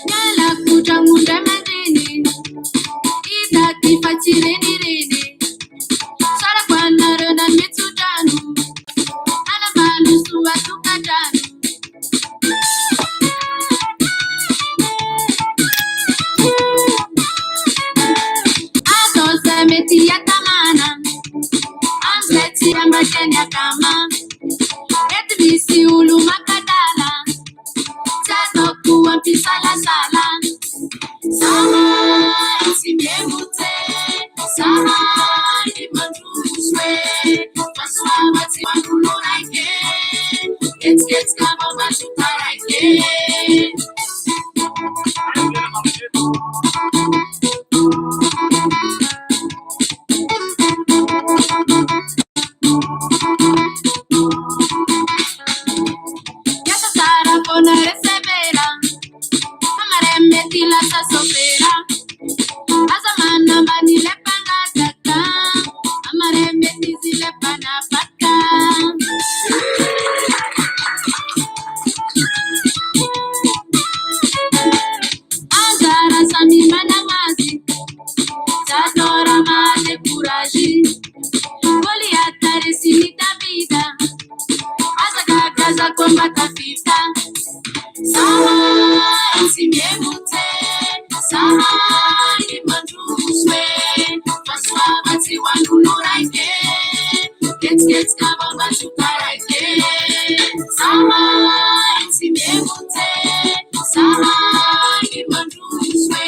Nyala kuja munda madini, idati fatireni reni. Sara kwana rona mitsutanu, ala malu suwa tukatanu. Ato semeti ya tamana, amleti ya mbasheni ya kama. Etmisi ulu makadala, tato kuwa pisala sala. Sama isi miemute, sama ni manduswe. Paswa mati wakulo raike, gets kama mashuta raike. Yata sara kona resevera, amare meti la sasopera. Azamana mani le panataka, amare meti zile panapaka. Azara sami manamazi, zadora male kuraji. Goliata resinita vida, azagagaza kombata fita. Sama isi miemute, sama ni manduswe. Paswa mati wanulo raike, gets kama mashuka raike. Sama isi miemute, sama ni manduswe.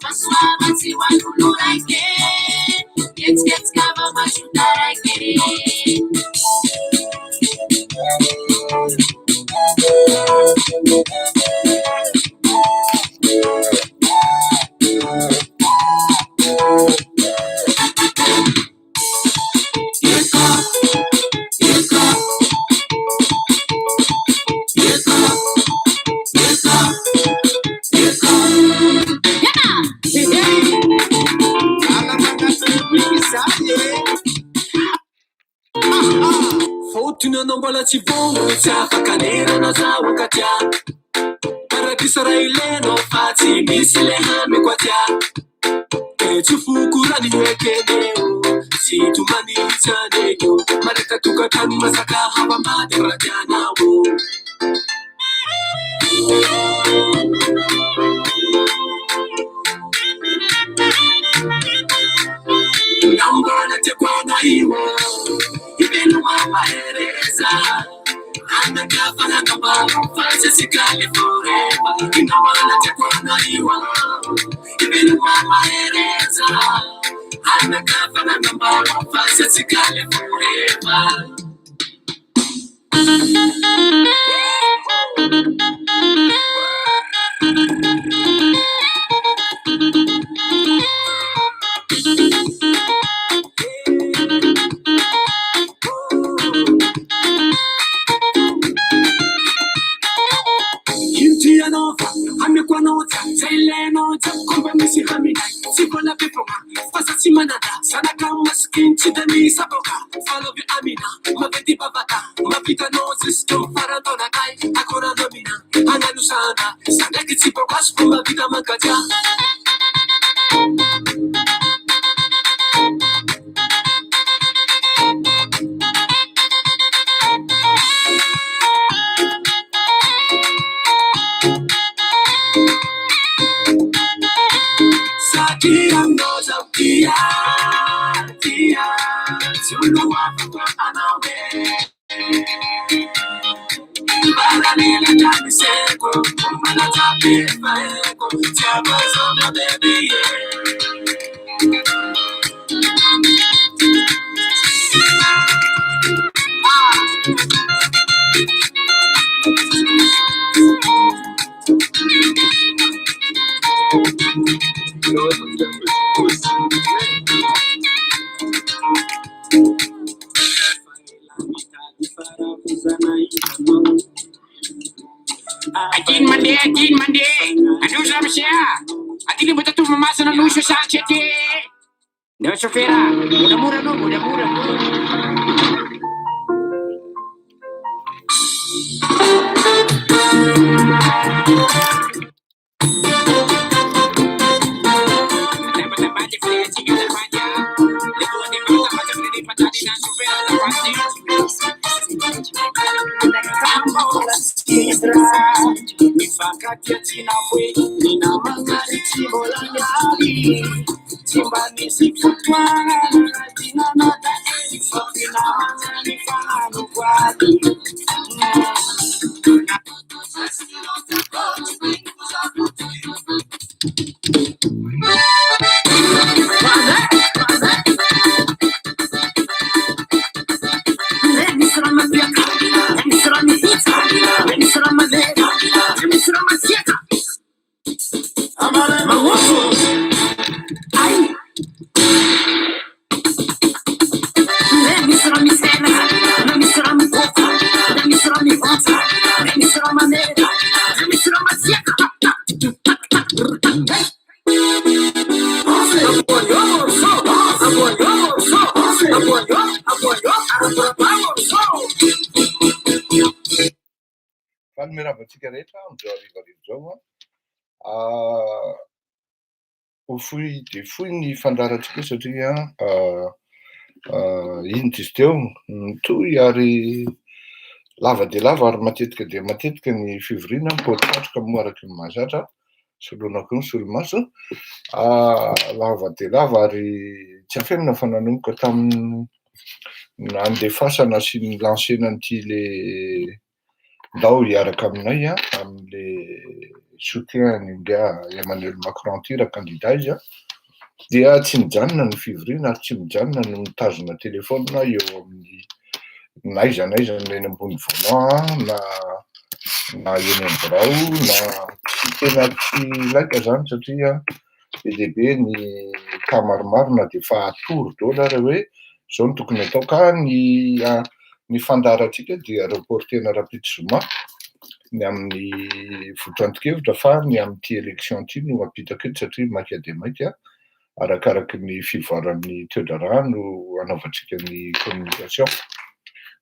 Paswa mati wanulo raike, gets kama mashuka raike. Fortuna non vuole ci voce, fa canera na zawa katia. Paradisa ileno fati misile hame kwatia. Chufukura ni wekeneo, si tumani chaneo. Mareka tukatani masaka haba madera janawo. Nambana tekwana iwo, ibenu mama hereza. Anda kafana kaba, fase sikali forever. Nambana tekwana iwo, ibenu mama hereza. Anda kafana kaba, fase sikali forever. Amekwa nota, zele nota, kumba misi hamina, sibola pepoma, fasa simanada, sana kama skin chidani saboka, follow the amina, mabeti babata, mabita noses, to faradona kai, akora domina, analusana, sana kitsipo kas, kumba vida makaja. Tia, tia, sulu wafu anawe. Balanila jani seko, kumala tapi faeko, tiaba zona baby. Ajin mandi. Aduh sama siya. Atin mo tatu mamasa ng lusyo sa chete. Daw sofera. Mura-mura no, mura-mura. Mifakatiatina fue nina magari chibolanyali chimbani sikutwana tina nata sofina magari fano kwadi Fanimeravantsika rehetra amin'izao arivariva izao ho fohy de fohy ny fandaharantsika satria iny izy teo mitohy ary lava de lava ary matetika de matetika ny fivoriana mipotipotroka moaraky ny mahazatra solonako ny solomaso lava de lava ary tsy afenina fa nanomboka tamin'ny nandefasana sy ny lansenan'ity le ndao hiaraka aminay amin'le soutien nga Emmanuel Macron ty raha candidat izy dia tsy mijanona ny fivoriana ary tsy mijanona no mitazona telefona eo amin'ny naiza ny eny ambony volant na eny am'birao na tsy tena tsy laika zany satria be deaibe ny ka maromaro na de fa atory daholo ary hoe zao no tokony atao ka ny fandaharatsika dia reportena rapide Zuma ny amin'ny votoantom-kevitra fa ny amin'ity élection ty no apitaka eto satria maika de maika arakaraky ny fivoaran'ny Teodora no anaovantsika ny communication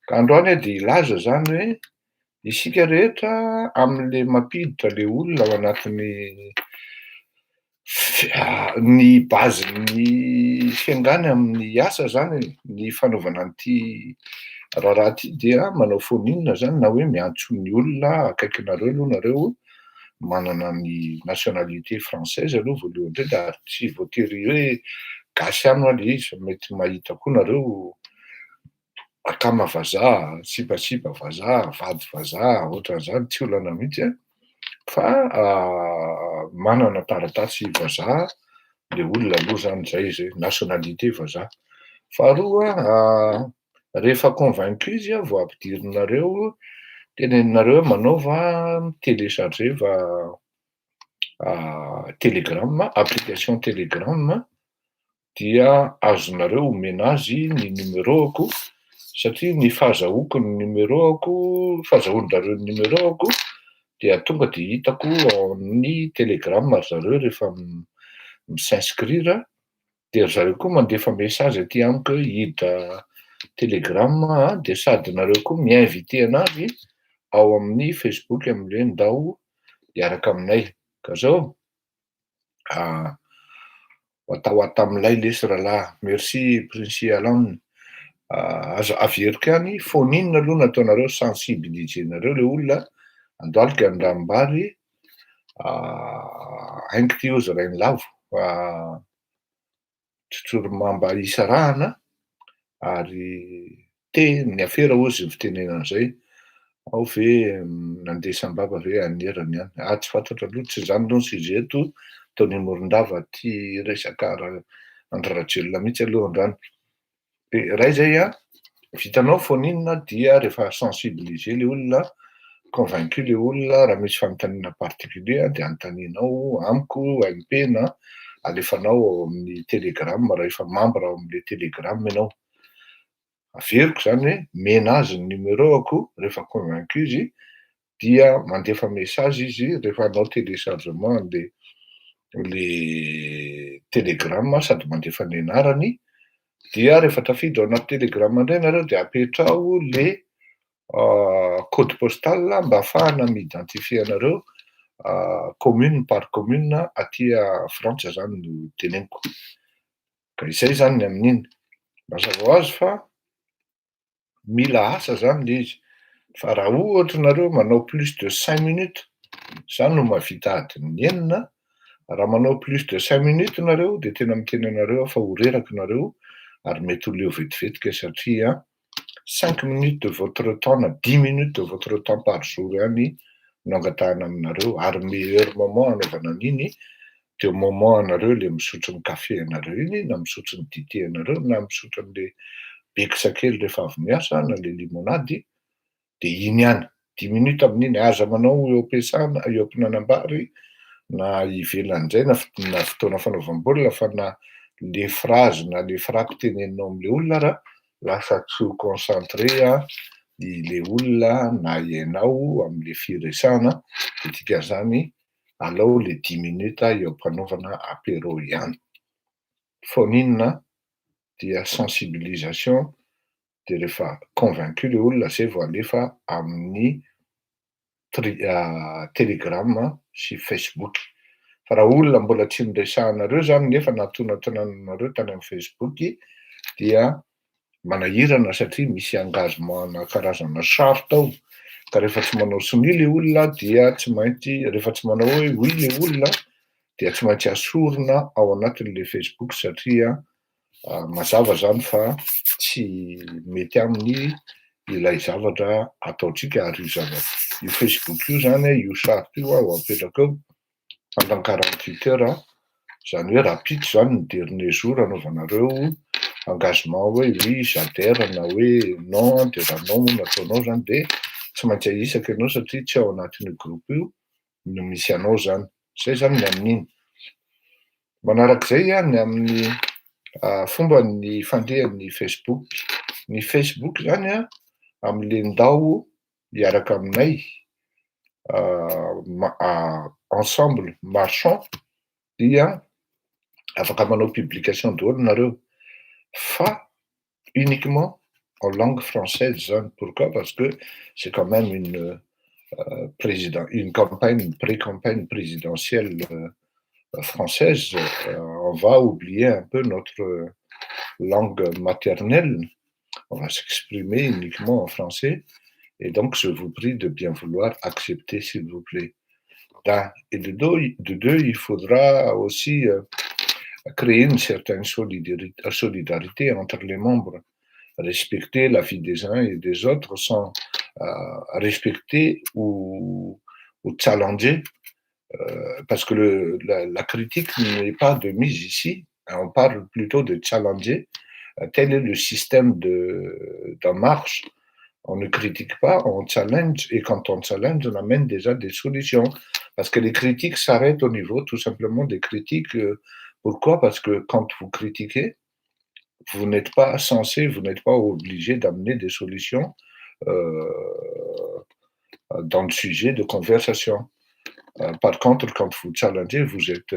ka androany de ilaza zany hoe isika rehetra amin'le mampiditra le olona ao anatin'ny ny bazin'ny fiangany amin'ny asa zany ny fanaovana an'ity raha ty dia manao foninina zany na hoe miantso ny olona akaikinareo aloha nareo manana ny nationalité française aloha voalohany indrindra ary tsy voatery hoe gasy any le izy mety mahita koa nareo akama vazaha sipasipa vazaha vady vazaha ohatran'izany tsy olana mihitsy fa manana taratasy vazaha le olona aloha zany zay zay nationalité vazaha faharoa rehefa convaincu izy vao ampidirinareo teneninareo manaova télécharger telegram application telegram dia azonareo omena azy ny numéroako satria ny fahazahoako ny numéroako fahazahoan'jareo ny numéroako dia tonga de hitako ny telegram ary zareo rehefa misinscrire de zareo koa mandefa message aty amiko hiditra telegram de sady nareo koa miinvité anazy ao amin'ny Facebook amin'le ndao hiaraka aminay ka zao atao atamilay lesy rahalahy merci Prince Alan averiko ihany foninina aloha nataonareo sensibiliser-nareo le olona andohalika andram-bary haingo ty ozy rainy lavo tsotsoromamba isarahana ary ny afera ozy ny fitenenan'izay ao ve nandesam-bava ve anerany ihany tsy fantatra aloha tsy zany aloha ny sujet eto Tony Morindava ty resaka andrarajelona mihitsy aloha andrany de ray zay vitanao foninina dia rehefa sensibiliser le olona convaincu le olona raha misy fanontaniana particulier de anontanianao amiko AMP na alefanao ao amin'ny telegram raha efa membre ao amin'le telegram ianao averiko zany hoe mena azy ny numéroako rehefa convaincu izy dia mandefa message izy rehefa hanao téléchargement le telegram sady mandefa ny anarany dia rehefa tafiditra ao anaty telegram indray nareo de apetrao le code postal mba ahafahana mi-identifier anareo commune par commune aty Frantsa zany no teneniko. Ka izay zany ny amin'iny. Mazava ho azy fa mila asa zany le izy. Fa raha ohatra nareo manao plus de 5 minutes, zany no mahavita adiny enina. Raha manao plus de 5 minutes nareo de tena miteny anareo fa ho reraka nareo ary mety ho leo vetivetika satria 5 minutes de votre temps na 10 minutes de votre temps par jour ihany no angatahana aminareo ary meilleur moment anaovana an'iny de au moment anareo le misotro ny kafe anareo iny na misotro ny dité anareo na misotro an'le bekisa kely rehefa avy miasa na le limonady de iny ihany 10 minutes amin'iny aza manao eo am-piasana eo am-pinanam-bary na ivelan'izay na fotoana fanaovam-baolina fa na le phrase na le fraky teneninao am'le olona raha lasa tsy ho concentré le olona na ianao am'le firesana de dikan'izany alao le 10 minutes eo am-panaovana apéro ihany. Foninona dia sensibilisation de rehefa convaincu le olona zay vao alefa amin'ny Telegram sy Facebook. Fa raha olona mbola tsy niresahanareo zany nefa natonantonanareo tany amin'ny Facebook dia manahirana satria misy engagement karazana charte ao. Ka rehefa tsy manao soni le olona dia tsy maintsy rehefa tsy manao hoe oui le olona dia tsy maintsy asorina ao anatin'le Facebook satria mazava zany fa tsy mety aminy ilay zavatra ataotsika ary io Facebook io zany io charte io ao apetraka eo pendant 48 heures zany hoe rapiditra zany ny dernier jour anaovanareo engagement hoe oui j'adhère na hoe non de raha non nataonao zany de tsy maintsy ahisaka ianao satria tsy ao anatin'io groupe io no misy anao zany. Zay zany ny amin'iny. Manarak'izay ny amin'ny fomba ny fandehan'ny Facebook. Ny Facebook zany am'le ndao miaraka aminay ensemble marchons dia afaka manao publication daholo nareo fa uniquement en langue française zany. Pourquoi? Parce que c'est quand même une pré-campagne présidentielle française. On va oublier un peu notre langue maternelle. On va s'exprimer uniquement en français. Et donc, je vous prie de bien vouloir accepter, s'il vous plaît. D'un et de deux, il faudra aussi créer une certaine solidarité entre les membres, respecter la vie des uns et des autres sans respecter ou challenger, parce que la critique n'est pas de mise ici, on parle plutôt de challenger. Tel est le système d'En Marche. On ne critique pas, on challenge, et quand on challenge, on amène déjà des solutions. Parce que les critiques s'arrêtent au niveau tout simplement des critiques. Pourquoi? Parce que quand vous critiquez, vous n'êtes pas censé, vous n'êtes pas obligé d'amener des solutions dans le sujet de conversation. Par contre, quand vous challengez, vous êtes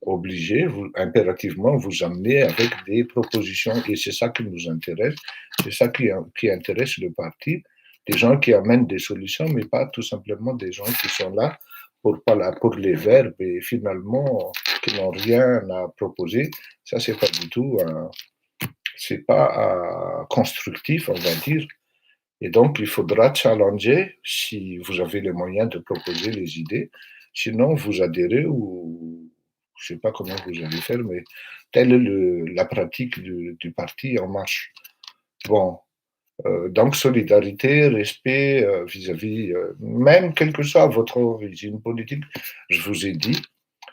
obligé, impérativement, vous amener avec des propositions. Et c'est ça qui nous intéresse, c'est ça qui intéresse le parti. Des gens qui amènent des solutions, mais pas tout simplement des gens qui sont là pour les verbes et finalement qui n'ont rien à proposer. Ça, c'est pas du tout, c'est pas constructif, on va dire. Et donc, il faudra challenger si vous avez les moyens de proposer les idées. Sinon, vous adhérez ou je ne sais pas comment vous allez faire, mais telle est la pratique du parti En Marche. Bon, donc solidarité, respect vis-à-vis, même quelle que soit votre origine politique, je vous ai dit,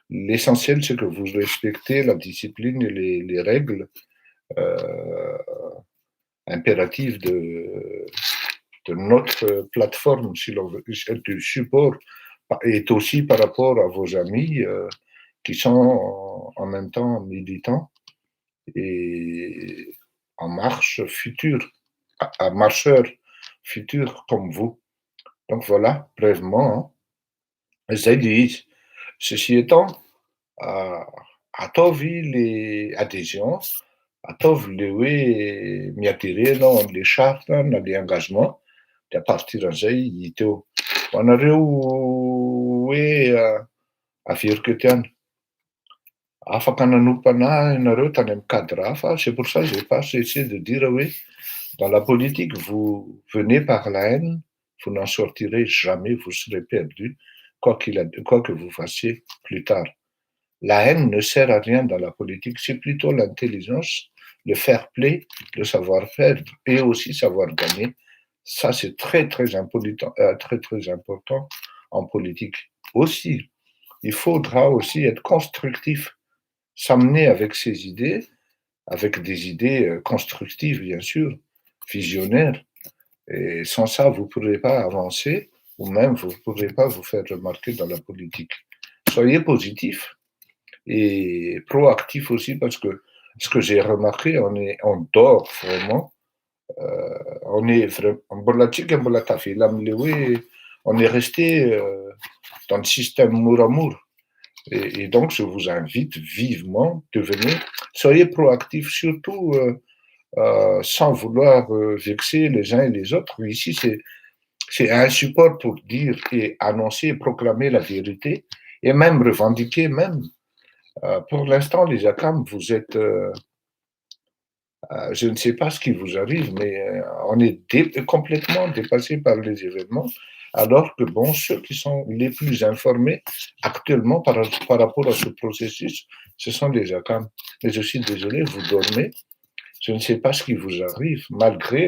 l'essentiel c'est que vous respectez la discipline et les règles impératives de notre plateforme, si l'on veut, du support, et aussi par rapport à vos amis qui sont en même temps militants et en marche future, marcheurs futurs comme vous. Donc voilà, brièvement, Zaïdis. Ceci étant, atovi les adhésions, atovi les miatire non les chartes, les engagements, à partir de Zaï, Yito. On a hoe averiko afaka nanompa ianareo tany amin'ny cadre hafa. C'est pour ça que j'ai pas cessé de dire oui, dans la politique, vous venez par la haine, vous n'en sortirez jamais, vous serez perdu, quoi que vous fassiez plus tard. La haine ne sert à rien dans la politique, c'est plutôt l'intelligence, le fair play, le savoir perdre et aussi savoir gagner. Ça, c'est très, très important en politique. Aussi, il faudra aussi être constructif, s'amener avec ses idées, avec des idées constructives, bien sûr, visionnaires. Et sans ça, vous ne pourrez pas avancer, ou même vous ne pourrez pas vous faire remarquer dans la politique. Soyez positif et proactif aussi, parce que ce que j'ai remarqué, on dort vraiment. On est resté dans le système Mouramour. Et donc, je vous invite vivement, soyez proactifs, surtout sans vouloir vexer les uns et les autres. Ici, c'est un support pour dire et annoncer, proclamer la vérité, et même revendiquer même. Pour l'instant, les ACAM, vous êtes... je ne sais pas ce qui vous arrive, mais on est complètement dépassé par les événements, alors que bon, ceux qui sont les plus informés actuellement par rapport à ce processus, ce sont les ACAM. Mais je suis désolé, vous dormez. Je ne sais pas ce qui vous arrive, malgré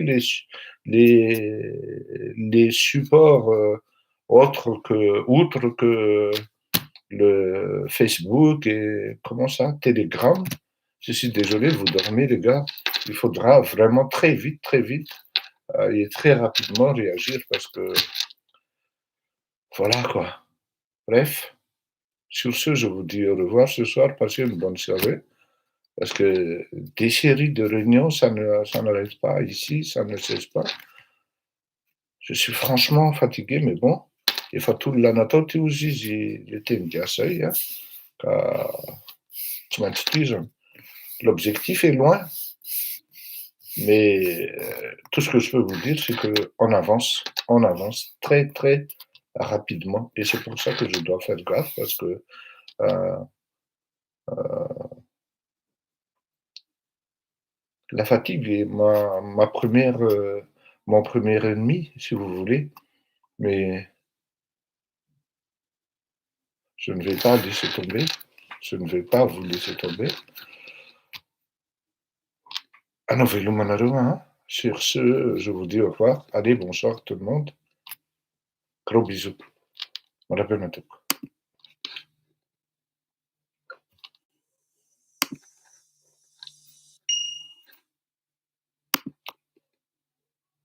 les supports outre que le Facebook et Telegram. Je suis désolé, vous dormez, les gars. Il faudra vraiment très vite et très rapidement réagir parce que voilà quoi. Bref, sur ce, je vous dis au revoir ce soir. Passez une bonne soirée. Parce que des séries de réunions, ça n'arrête pas ici, ça ne cesse pas. Je suis franchement fatigué, mais bon. Il faut tout l'anatot aussi, l'objectif est loin, mais tout ce que je peux vous dire, c'est qu'on avance très, très rapidement. Et c'est pour ça que je dois faire gaffe, parce que la fatigue est mon premier ennemi, si vous voulez. Mais je ne vais pas laisser tomber. Je ne vais pas vous laisser tomber. Sur ce, je vous dis au revoir. Allez, bonsoir tout le monde. Gros bisous. On rappelle maintenant.